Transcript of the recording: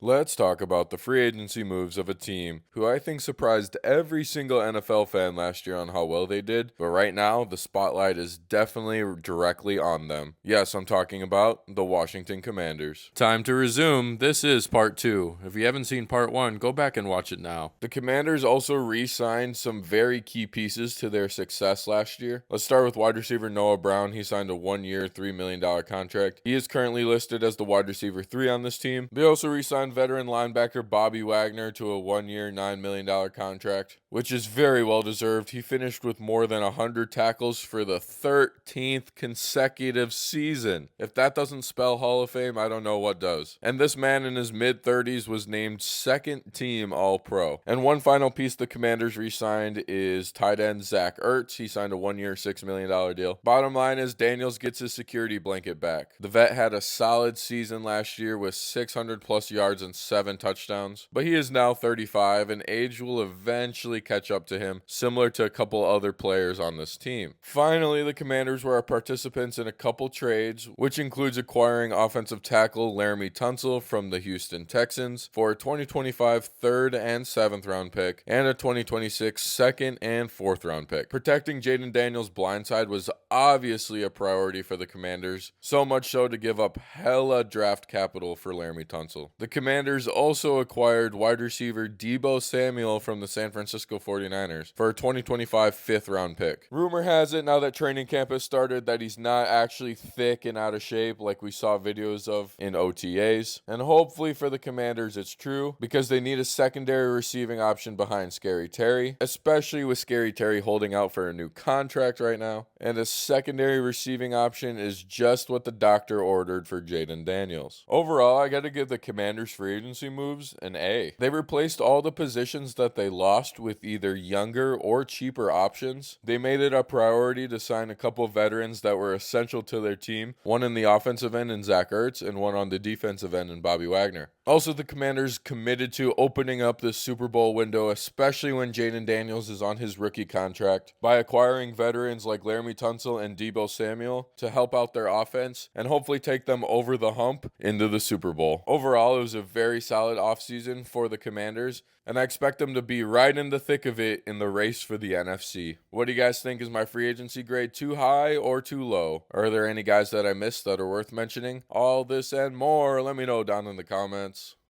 Let's talk about the free agency moves of a team who I think surprised every single NFL fan last year on how well they did, but right now the spotlight is definitely directly on them. Yes, I'm talking about the Washington Commanders. Time to resume. This is part 2. If you haven't seen part 1, go back and watch it now. The Commanders also re-signed some very key pieces to their success last year. Let's start with wide receiver Noah Brown. He signed a 1-year, $3 million contract. He is currently listed as the wide receiver 3 on this team. They also re-signed veteran linebacker Bobby Wagner to a 1-year, $9 million contract, which is very well deserved. He finished with more than 100 tackles for the 13th consecutive season. If that doesn't spell Hall of Fame, I don't know what does. And this man in his mid-30s was named second team All-Pro. And one final piece the Commanders re-signed is tight end Zach Ertz. He signed a 1-year, $6 million deal. Bottom line is Daniels gets his security blanket back. The vet had a solid season last year with 600 plus yards and 7 touchdowns, but he is now 35 and age will eventually catch up to him, similar to a couple other players on this team. Finally, the Commanders were participants in a couple trades, which includes acquiring offensive tackle Laramie Tunsil from the Houston Texans for a 2025 third and 7th round pick and a 2026 second and 4th round pick. Protecting Jayden Daniels' blindside was obviously a priority for the Commanders, so much so to give up hella draft capital for Laramie Tunsil. The Commanders also acquired wide receiver Deebo Samuel from the San Francisco 49ers for a 2025 5th round pick. Rumor has it, now that training camp has started, that he's not actually thick and out of shape like we saw videos of in OTAs. And hopefully for the Commanders it's true, because they need a secondary receiving option behind Scary Terry, especially with Scary Terry holding out for a new contract right now. And a secondary receiving option is just what the doctor ordered for Jayden Daniels. Overall, I gotta give the Commanders free agency moves an A. They replaced all the positions that they lost with either younger or cheaper options. They made it a priority to sign a couple veterans that were essential to their team, one in the offensive end in Zach Ertz and one on the defensive end in Bobby Wagner. Also, the Commanders committed to opening up the Super Bowl window, especially when Jayden Daniels is on his rookie contract, by acquiring veterans like Laramie Tunsil and Deebo Samuel to help out their offense and hopefully take them over the hump into the Super Bowl. Overall, it was a very solid offseason for the Commanders, and I expect them to be right in the thick of it in the race for the NFC. What do you guys think? Is my free agency grade too high or too low? Are there any guys that I missed that are worth mentioning? All this and more, let me know down in the comments.